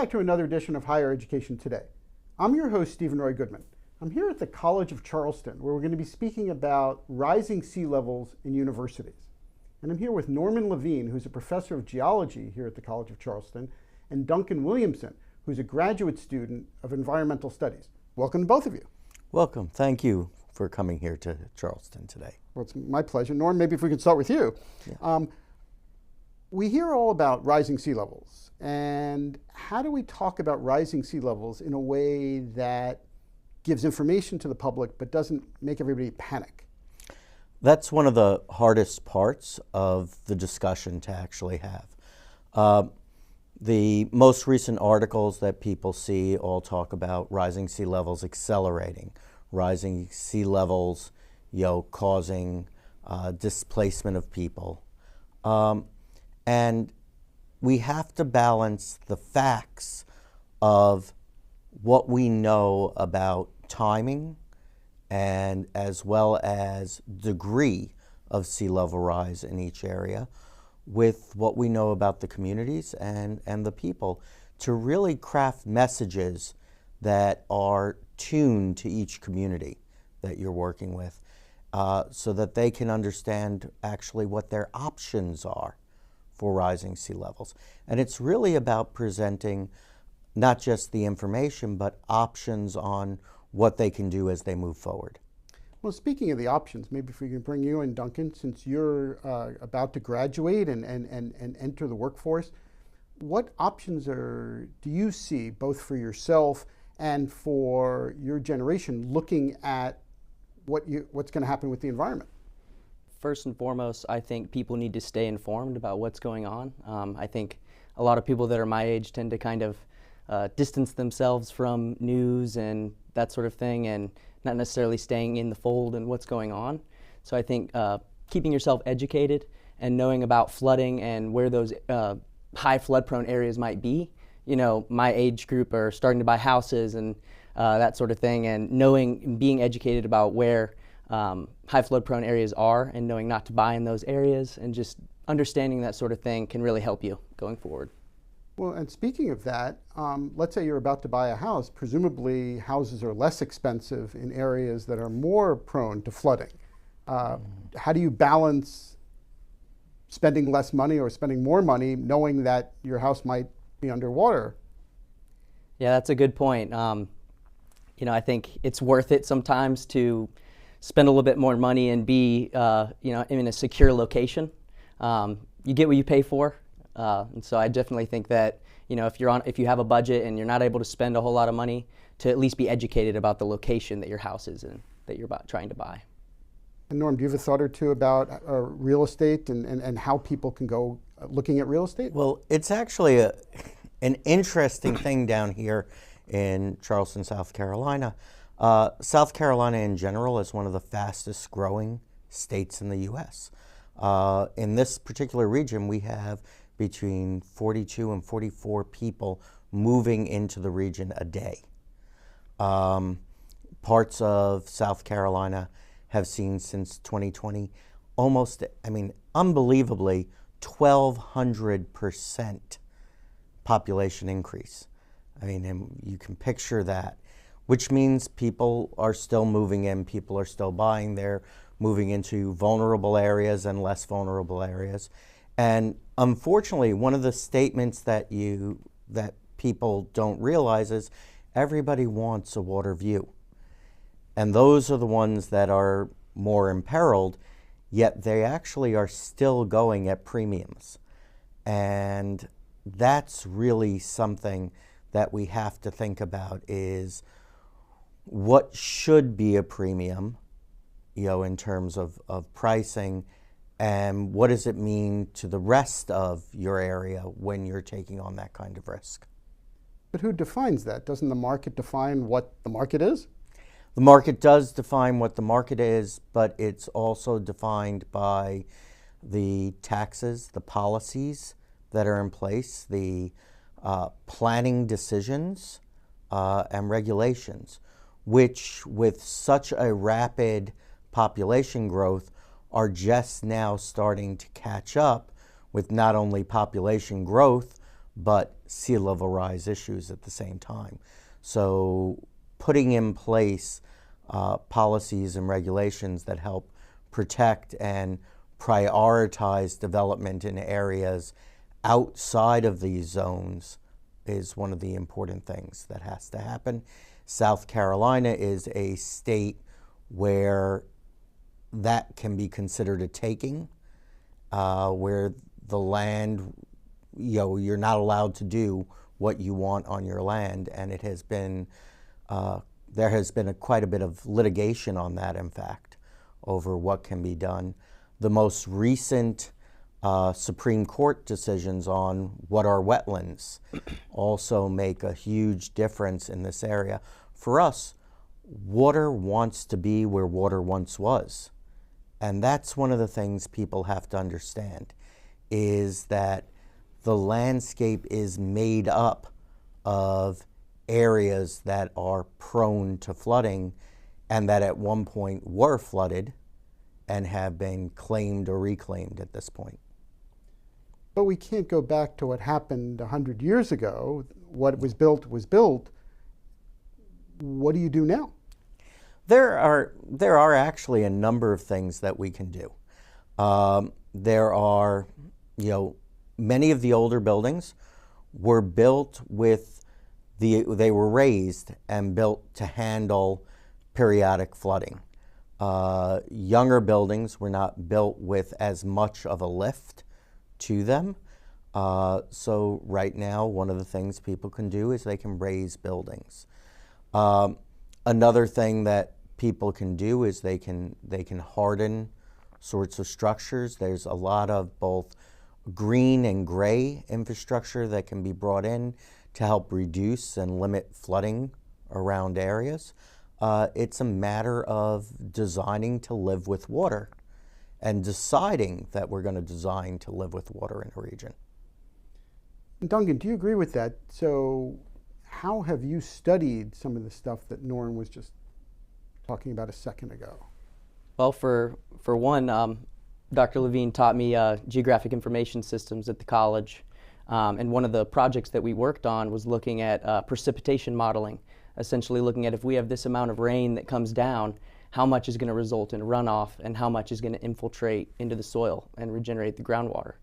back to another edition of Higher Education Today. I'm your host, Stephen Roy Goodman. I'm here at the College of Charleston, where we're going to be speaking about rising sea levels in universities. And I'm here with Norman Levine, who's a professor of geology here at the College of Charleston, and Duncan Williamson, who's a graduate student of environmental studies. Welcome to both of you. Welcome. Thank you for coming here to Charleston today. Well, it's my pleasure. Norm, maybe if we could start with you. Yeah. We hear all about rising sea levels, and how do we talk about rising sea levels in a way that gives information to the public but doesn't make everybody panic? That's one of the hardest parts of the discussion to actually have. The most recent articles that people see all talk about rising sea levels accelerating, rising sea levels, causing displacement of people. And we have to balance the facts of what we know about timing and as well as degree of sea level rise in each area with what we know about the communities and the people to really craft messages that are tuned to each community that you're working with so that they can understand actually what their options are for rising sea levels. And it's really about presenting not just the information, but options on what they can do as they move forward. Well, speaking of the options, maybe if we can bring you in, Duncan, since you're about to graduate and enter the workforce, what options do you see both for yourself and for your generation looking at what's going to happen with the environment? First and foremost, I think people need to stay informed about what's going on. I think a lot of people that are my age tend to kind of distance themselves from news and that sort of thing and not necessarily staying in the fold and what's going on. So I think keeping yourself educated and knowing about flooding and where those high flood prone areas might be. My age group are starting to buy houses and that sort of thing, and knowing and being educated about where high flood prone areas are and knowing not to buy in those areas and just understanding that sort of thing can really help you going forward. Well, and speaking of that, let's say you're about to buy a house. Presumably houses are less expensive in areas that are more prone to flooding. How do you balance spending less money or spending more money knowing that your house might be underwater? Yeah, that's a good point. I think it's worth it sometimes to spend a little bit more money and be, in a secure location. You get what you pay for, and so I definitely think that if you have a budget and you're not able to spend a whole lot of money, to at least be educated about the location that your house is in that you're trying to buy. And Norm, do you have a thought or two about real estate and how people can go looking at real estate? Well, it's actually an interesting thing down here in Charleston, South Carolina. South Carolina in general is one of the fastest growing states in the U.S. In this particular region, we have between 42 and 44 people moving into the region a day. Parts of South Carolina have seen since 2020 unbelievably 1,200% population increase. And you can picture that, which means people are still moving in, people are still buying, they're moving into vulnerable areas and less vulnerable areas. And unfortunately, one of the statements that people don't realize is everybody wants a water view. And those are the ones that are more imperiled, yet they actually are still going at premiums. And that's really something that we have to think about, is what should be a premium, in terms of pricing, and what does it mean to the rest of your area when you're taking on that kind of risk. But who defines that? Doesn't the market define what the market is? The market does define what the market is, but it's also defined by the taxes, the policies that are in place, the planning decisions and regulations, which with such a rapid population growth are just now starting to catch up with not only population growth, but sea level rise issues at the same time. So putting in place policies and regulations that help protect and prioritize development in areas outside of these zones is one of the important things that has to happen. South Carolina is a state where that can be considered a taking, where the land, you're not allowed to do what you want on your land, and it has been, there has been quite a bit of litigation on that, in fact, over what can be done. The most recent Supreme Court decisions on what are wetlands also make a huge difference in this area. For us, water wants to be where water once was. And that's one of the things people have to understand, is that the landscape is made up of areas that are prone to flooding and that at one point were flooded and have been claimed or reclaimed at this point. But we can't go back to what happened 100 years ago. What was built was built. What do you do now? There are actually a number of things that we can do. There are, many of the older buildings were built with they were raised and built to handle periodic flooding. Younger buildings were not built with as much of a lift to them. So right now, one of the things people can do is they can raise buildings. Another thing that people can do is they can harden sorts of structures. There's a lot of both green and gray infrastructure that can be brought in to help reduce and limit flooding around areas. It's a matter of designing to live with water and deciding that we're going to design to live with water in a region. Duncan, do you agree with that? So how have you studied some of the stuff that Norm was just talking about a second ago? Well, for one, Dr. Levine taught me geographic information systems at the college. And one of the projects that we worked on was looking at precipitation modeling, essentially looking at if we have this amount of rain that comes down, how much is going to result in runoff and how much is going to infiltrate into the soil and regenerate the groundwater.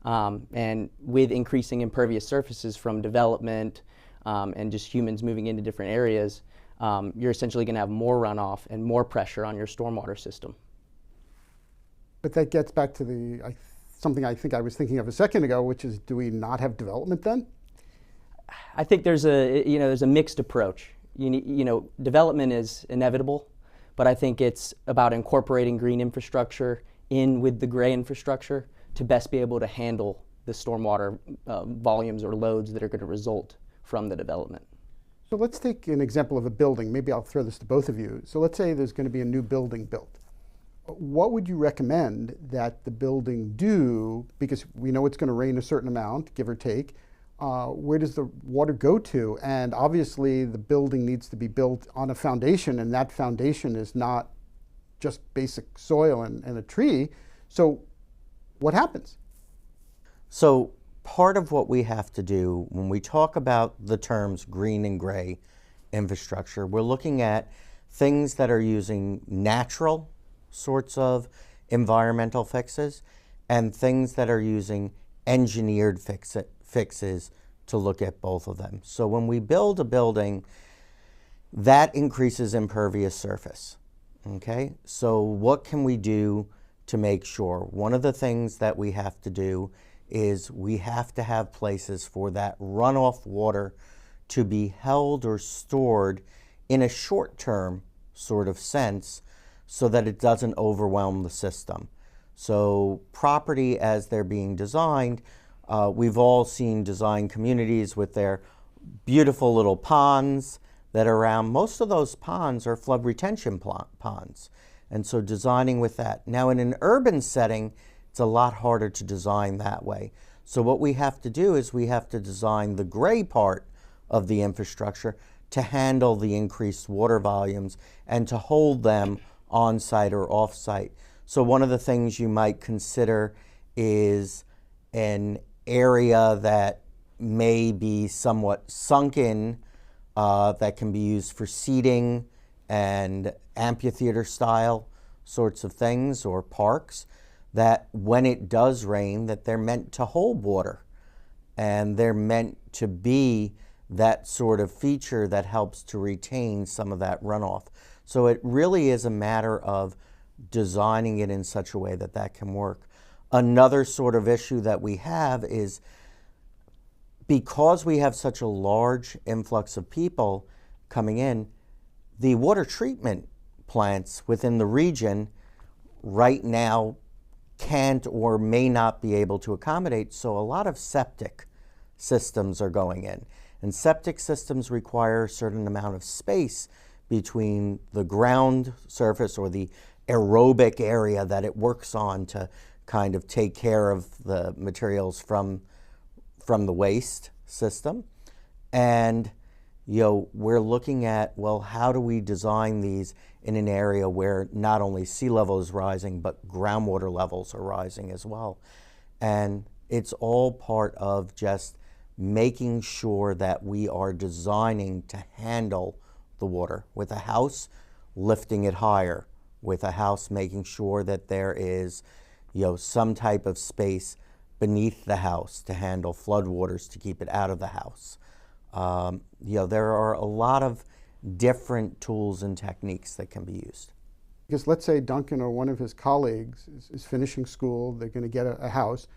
And with increasing impervious surfaces from development and just humans moving into different areas, you're essentially going to have more runoff and more pressure on your stormwater system. But that gets back to something I think I was thinking of a second ago, which is, do we not have development then? I think there's a mixed approach. Development is inevitable, but I think it's about incorporating green infrastructure in with the gray infrastructure to best be able to handle the stormwater volumes or loads that are going to result from the development. So let's take an example of a building. Maybe I'll throw this to both of you. So let's say there's going to be a new building built. What would you recommend that the building do? Because we know it's going to rain a certain amount, give or take. Where does the water go to? And obviously the building needs to be built on a foundation, and that foundation is not just basic soil and a tree. So what happens? So part of what we have to do when we talk about the terms green and gray infrastructure, we're looking at things that are using natural sorts of environmental fixes and things that are using engineered fixes to look at both of them. So when we build a building, that increases impervious surface. Okay, so what can we do to make sure? One of the things that we have to do is we have to have places for that runoff water to be held or stored in a short-term sort of sense so that it doesn't overwhelm the system. So property as they're being designed, we've all seen design communities with their beautiful little ponds that are around. Most of those ponds are flood retention ponds. And so designing with that. Now in an urban setting, it's a lot harder to design that way. So what we have to do is we have to design the gray part of the infrastructure to handle the increased water volumes and to hold them on-site or off-site. So one of the things you might consider is an area that may be somewhat sunken, that can be used for seating and amphitheater style sorts of things, or parks, that when it does rain, that they're meant to hold water, and they're meant to be that sort of feature that helps to retain some of that runoff. So it really is a matter of designing it in such a way that that can work. Another sort of issue that we have is, because we have such a large influx of people coming in, the water treatment plants within the region right now can't or may not be able to accommodate. So a lot of septic systems are going in. And septic systems require a certain amount of space between the ground surface or the aerobic area that it works on to kind of take care of the materials from the waste system. And we're looking at, well, how do we design these in an area where not only sea level is rising, but groundwater levels are rising as well. And it's all part of just making sure that we are designing to handle the water. With a house, lifting it higher. With a house, making sure that there is some type of space beneath the house to handle floodwaters, to keep it out of the house. There are a lot of different tools and techniques that can be used. Because let's say Duncan or one of his colleagues is finishing school, they're going to get a house.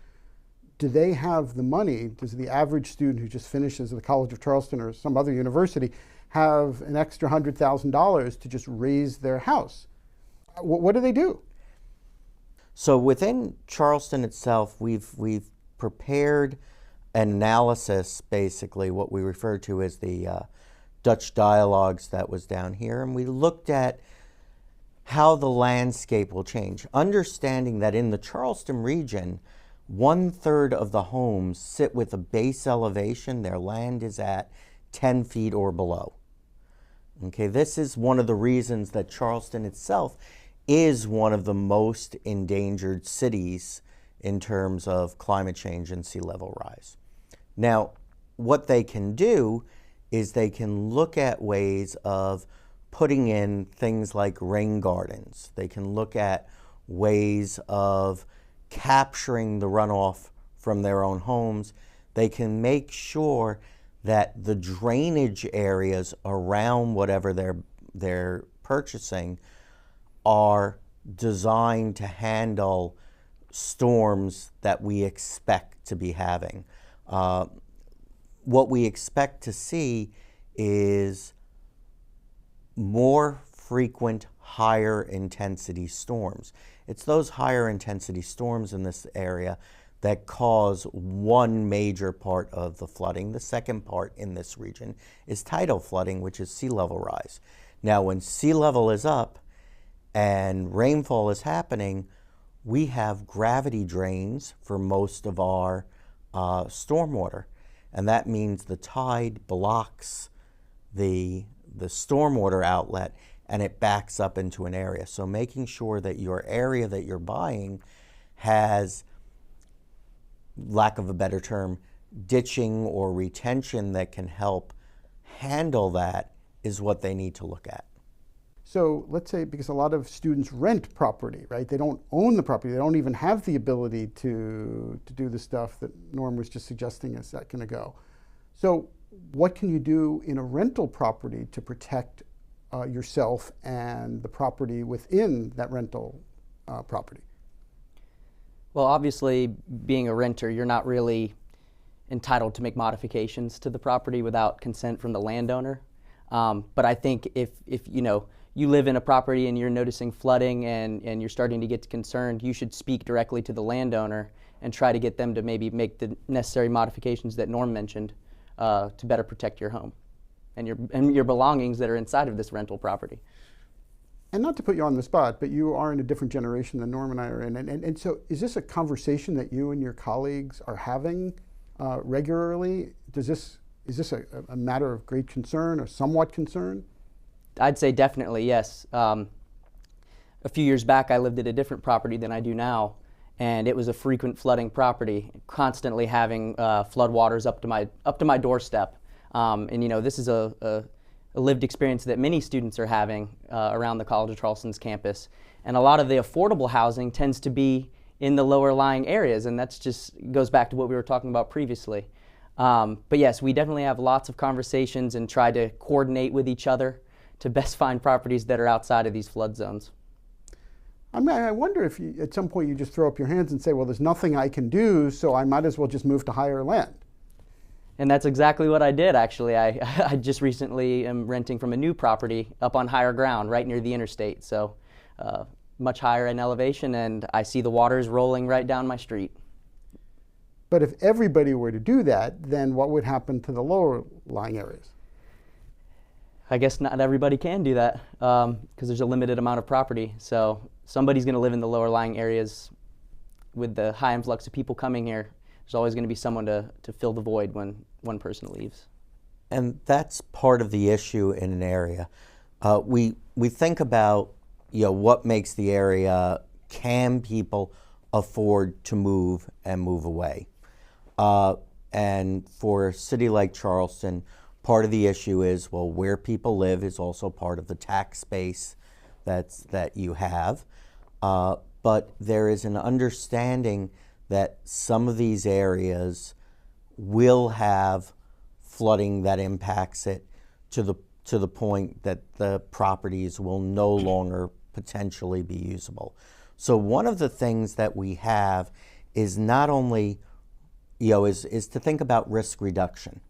Do they have the money? Does the average student who just finishes at the College of Charleston or some other university have an extra $100,000 to just raise their house? What do they do? So within Charleston itself, we've prepared an analysis, basically what we refer to as the Dutch dialogues that was down here, and we looked at how the landscape will change, understanding that in the Charleston region, 1/3 of the homes sit with a base elevation. Their land is at 10 feet or below. Okay, this is one of the reasons that Charleston itself is one of the most endangered cities in terms of climate change and sea level rise. Now, what they can do is they can look at ways of putting in things like rain gardens. They can look at ways of capturing the runoff from their own homes. They can make sure that the drainage areas around whatever they're purchasing are designed to handle storms that we expect to be having. What we expect to see is more frequent, higher intensity storms. It's those higher intensity storms in this area that cause one major part of the flooding. The second part in this region is tidal flooding, which is sea level rise. Now, when sea level is up and rainfall is happening, we have gravity drains for most of our stormwater. And that means the tide blocks the stormwater outlet and it backs up into an area. So making sure that your area that you're buying has, lack of a better term, ditching or retention that can help handle that is what they need to look at. So let's say, because a lot of students rent property, right? They don't own the property. They don't even have the ability to do the stuff that Norm was just suggesting is that going to go. So what can you do in a rental property to protect yourself and the property within that rental property? Well, obviously, being a renter, you're not really entitled to make modifications to the property without consent from the landowner. But I think if you live in a property and you're noticing flooding and you're starting to get concerned, you should speak directly to the landowner and try to get them to maybe make the necessary modifications that Norm mentioned to better protect your home and your belongings that are inside of this rental property. And not to put you on the spot, but you are in a different generation than Norm and I are in. And so is this a conversation that you and your colleagues are having regularly? Is this a matter of great concern or somewhat concern? I'd say definitely, yes. A few years back, I lived at a different property than I do now, and it was a frequent flooding property, constantly having floodwaters up to my doorstep. And you know, this is a lived experience that many students are having around the College of Charleston's campus. And a lot of the affordable housing tends to be in the lower lying areas, and that's just goes back to what we were talking about previously. But yes, we definitely have lots of conversations and try to coordinate with each other to best find properties that are outside of these flood zones. I wonder if at some point you just throw up your hands and say, well, there's nothing I can do, so I might as well just move to higher land. And that's exactly what I did, actually. I just recently am renting from a new property up on higher ground, right near the interstate. So much higher in elevation, and I see the waters rolling right down my street. But if everybody were to do that, then what would happen to the lower lying areas? I guess not everybody can do that because there's a limited amount of property. So somebody's going to live in the lower lying areas. With the high influx of people coming here, there's always going to be someone to fill the void when one person leaves. And that's part of the issue in an area. We think about, you know, what makes the area, can people afford to move and move away? And for a city like Charleston, part of the issue is, well, where people live is also part of the tax base that you have. But there is an understanding that some of these areas will have flooding that impacts it to the point that the properties will no longer potentially be usable. So one of the things that we have is not only, you know, is to think about risk reduction.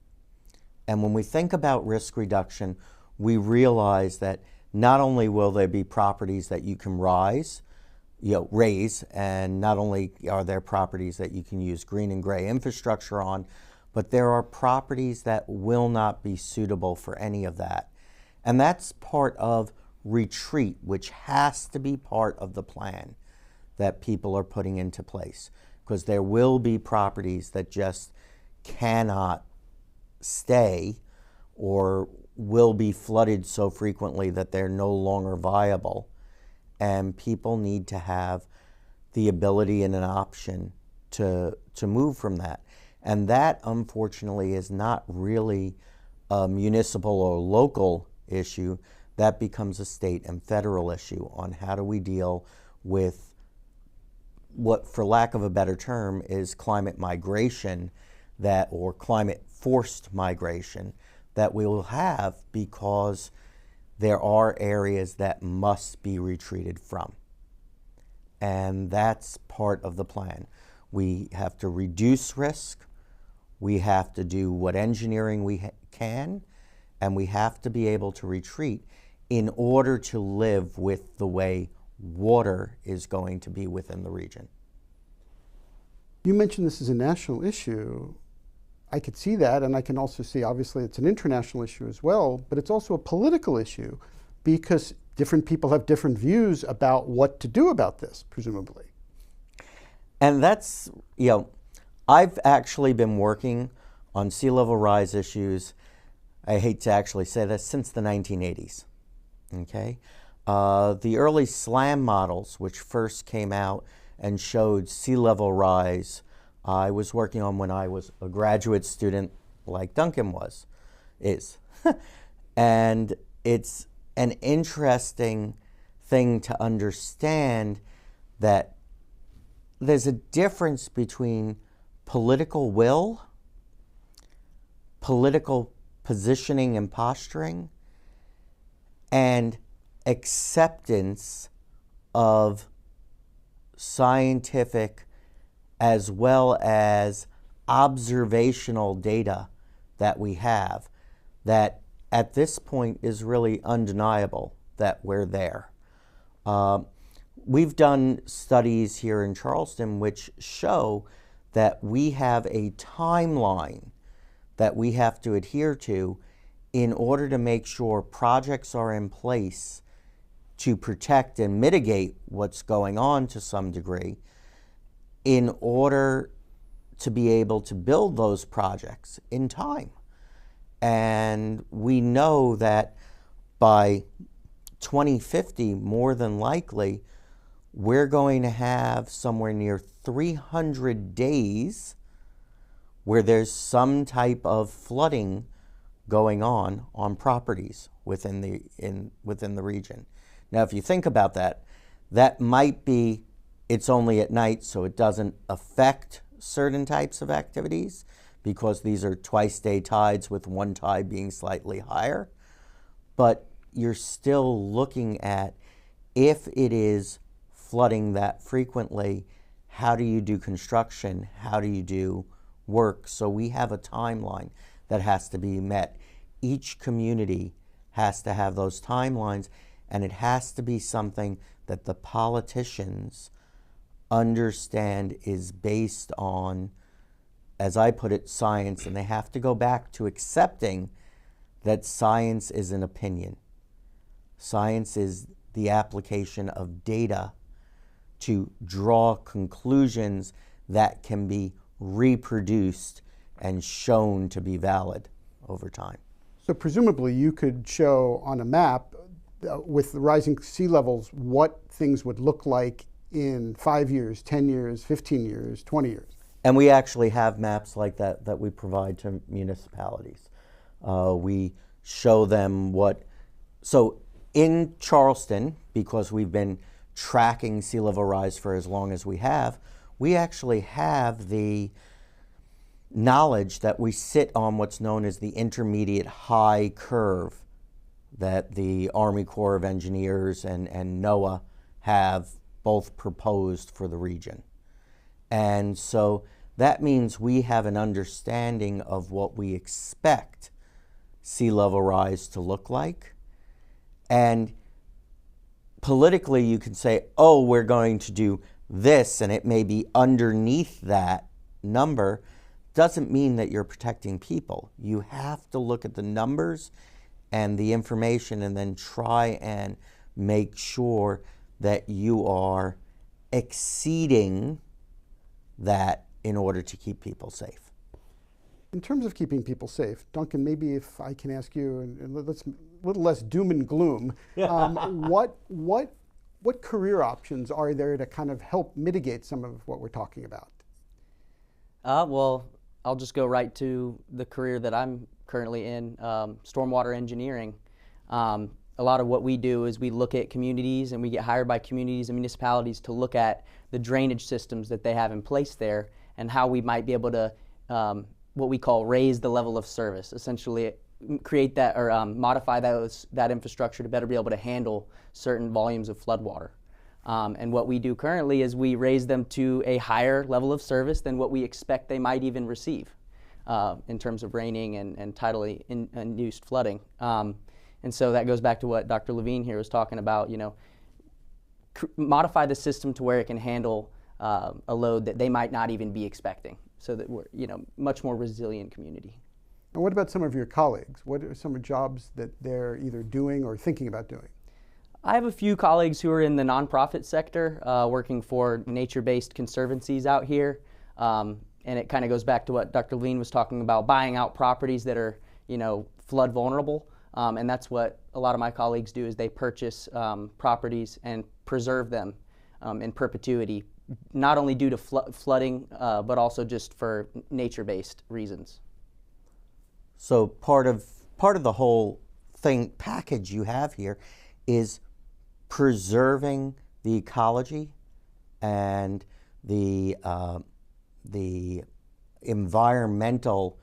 And when we think about risk reduction, we realize that not only will there be properties that you can raise, and not only are there properties that you can use green and gray infrastructure on, but there are properties that will not be suitable for any of that. And that's part of retreat, which has to be part of the plan that people are putting into place, because there will be properties that just cannot stay or will be flooded so frequently that they're no longer viable. And people need to have the ability and an option to move from that. And that, unfortunately, is not really a municipal or local issue. That becomes a state and federal issue on how do we deal with what, for lack of a better term, is climate migration or climate forced migration that we will have because there are areas that must be retreated from. And that's part of the plan. We have to reduce risk, we have to do what engineering we can, and we have to be able to retreat in order to live with the way water is going to be within the region. You mentioned this is a national issue. I could see that, and I can also see, obviously, it's an international issue as well, but it's also a political issue because different people have different views about what to do about this, presumably. And that's, you know, I've actually been working on sea level rise issues, I hate to actually say this, since the 1980s, okay? The early SLAM models, which first came out and showed sea level rise, I was working on when I was a graduate student like Duncan is. And it's an interesting thing to understand that there's a difference between political will, political positioning and posturing, and acceptance of scientific as well as observational data that we have that at this point is really undeniable that we're there. We've done studies here in Charleston which show that we have a timeline that we have to adhere to in order to make sure projects are in place to protect and mitigate what's going on to some degree in order to be able to build those projects in time. And we know that by 2050, more than likely, we're going to have somewhere near 300 days where there's some type of flooding going on properties within the region. Now, if you think about that, that might be, it's only at night, so it doesn't affect certain types of activities because these are twice-day tides with one tide being slightly higher. But you're still looking at, if it is flooding that frequently, how do you do construction? How do you do work? So we have a timeline that has to be met. Each community has to have those timelines, and it has to be something that the politicians understand is based on, as I put it, science, and they have to go back to accepting that science is an opinion. Science is the application of data to draw conclusions that can be reproduced and shown to be valid over time. So presumably you could show on a map with the rising sea levels what things would look like in 5 years, 10 years, 15 years, 20 years. And we actually have maps like that that we provide to municipalities. We show them so in Charleston, because we've been tracking sea level rise for as long as we have, we actually have the knowledge that we sit on what's known as the intermediate high curve that the Army Corps of Engineers and NOAA have both proposed for the region. And so that means we have an understanding of what we expect sea level rise to look like. And politically, you can say, oh, we're going to do this, and it may be underneath that number. Doesn't mean that you're protecting people. You have to look at the numbers and the information and then try and make sure that you are exceeding that in order to keep people safe. In terms of keeping people safe, Duncan, maybe if I can ask you, and let's a little less doom and gloom, what career options are there to kind of help mitigate some of what we're talking about? Well, I'll just go right to the career that I'm currently in, stormwater engineering. A lot of what we do is we look at communities, and we get hired by communities and municipalities to look at the drainage systems that they have in place there and how we might be able to what we call raise the level of service, essentially create that or modify that infrastructure to better be able to handle certain volumes of floodwater. And what we do currently is we raise them to a higher level of service than what we expect they might even receive in terms of raining and tidally induced flooding. And so that goes back to what Dr. Levine here was talking about, modify the system to where it can handle a load that they might not even be expecting, so that we're, much more resilient community. And what about some of your colleagues? What are some of the jobs that they're either doing or thinking about doing? I have a few colleagues who are in the nonprofit sector, working for nature-based conservancies out here. And it kind of goes back to what Dr. Levine was talking about, buying out properties that are, flood vulnerable. And that's what a lot of my colleagues do, is they purchase properties and preserve them in perpetuity, not only due to flooding, but also just for nature-based reasons. So part of the whole package you have here is preserving the ecology and the environmental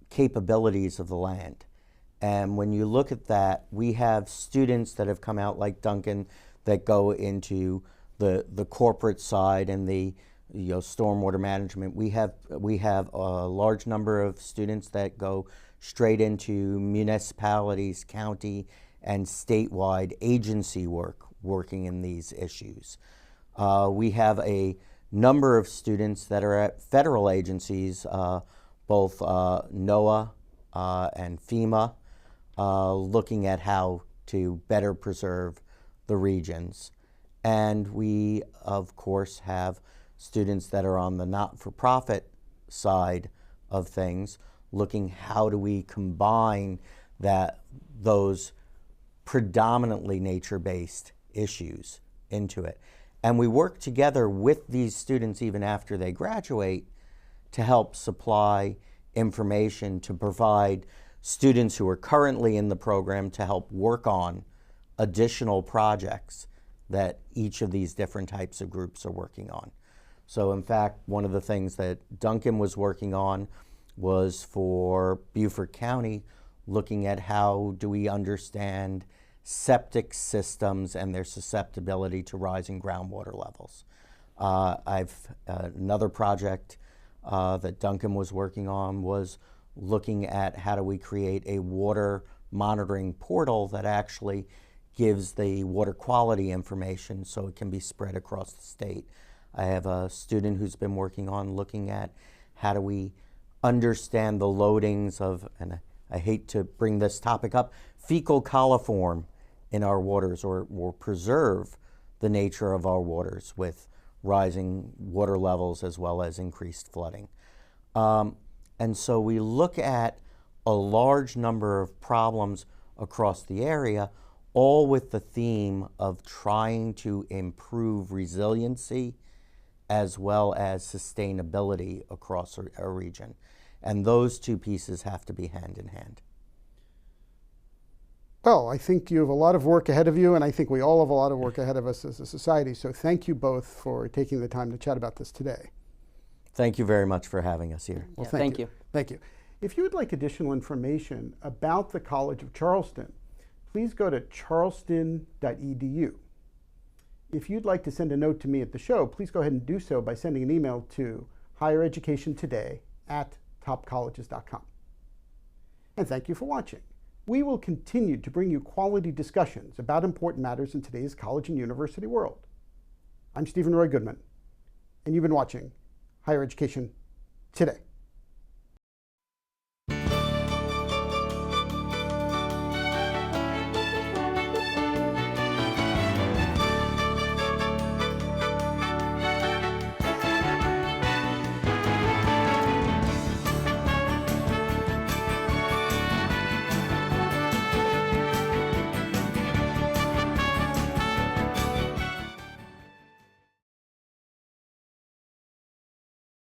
capabilities of the land. And when you look at that, we have students that have come out like Duncan that go into the corporate side and the stormwater management. We have a large number of students that go straight into municipalities, county, and statewide agency work, working in these issues. We have a number of students that are at federal agencies, both NOAA and FEMA, looking at how to better preserve the regions. And we, of course, have students that are on the not-for-profit side of things, looking how do we combine those predominantly nature-based issues into it. And we work together with these students even after they graduate to help supply information to provide students who are currently in the program to help work on additional projects that each of these different types of groups are working on. So in fact, one of the things that Duncan was working on was for Beaufort County, looking at how do we understand septic systems and their susceptibility to rising groundwater levels. Another project that Duncan was working on was looking at how do we create a water monitoring portal that actually gives the water quality information so it can be spread across the state. I have a student who's been working on looking at how do we understand the loadings of, and I hate to bring this topic up, fecal coliform in our waters, or preserve the nature of our waters with rising water levels as well as increased flooding. And so we look at a large number of problems across the area, all with the theme of trying to improve resiliency as well as sustainability across a region. And those two pieces have to be hand in hand. Well, I think you have a lot of work ahead of you, and I think we all have a lot of work ahead of us as a society. So thank you both for taking the time to chat about this today. Thank you very much for having us here. Well, Yeah, thank you. Thank you. If you would like additional information about the College of Charleston, please go to charleston.edu. If you'd like to send a note to me at the show, please go ahead and do so by sending an email to highereducationtoday@topcolleges.com. And thank you for watching. We will continue to bring you quality discussions about important matters in today's college and university world. I'm Stephen Roy Goodman, and you've been watching Higher Education Today.